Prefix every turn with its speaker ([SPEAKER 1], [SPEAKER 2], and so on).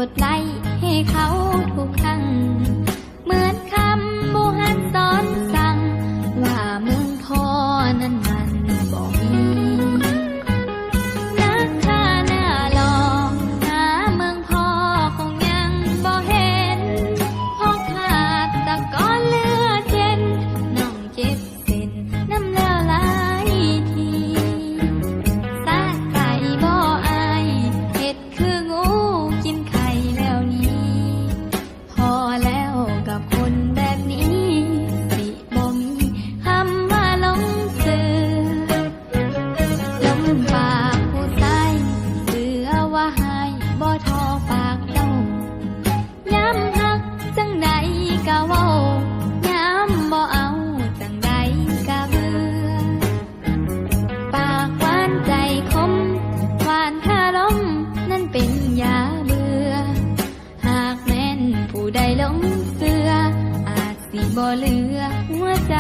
[SPEAKER 1] ดไลค์ให้เขาทุกครั้งเหมือนคำบูฮันสอนสั่งว่าเมืองทอนั้นมันบ่มีนักฆ่าหน้าหลอกหาเมืองพอคงยังบ่เห็นเพราะขาดตะกอนเลือดเย็นน้องเจ็บเส้นน้ำละลายทีสะใจบ่อายเฮ็ดคืองูกินไข่แล้วนี้พอแล้วกับคนแบบนี้สิบ่มีคำว่าหลงเสือลมปากผู้ชายเสือว่าหายบ่ทอปากเจ้าย้ำหักจังใดก็เว้าย้ำบ่เอาจังใดก็เบื่อปากหวานใจคมหวานคาลมนั่นเป็นยาเบื่อหากแม่นผู้ใดหลงเสืออาจสิบ่เหลือหัวใจ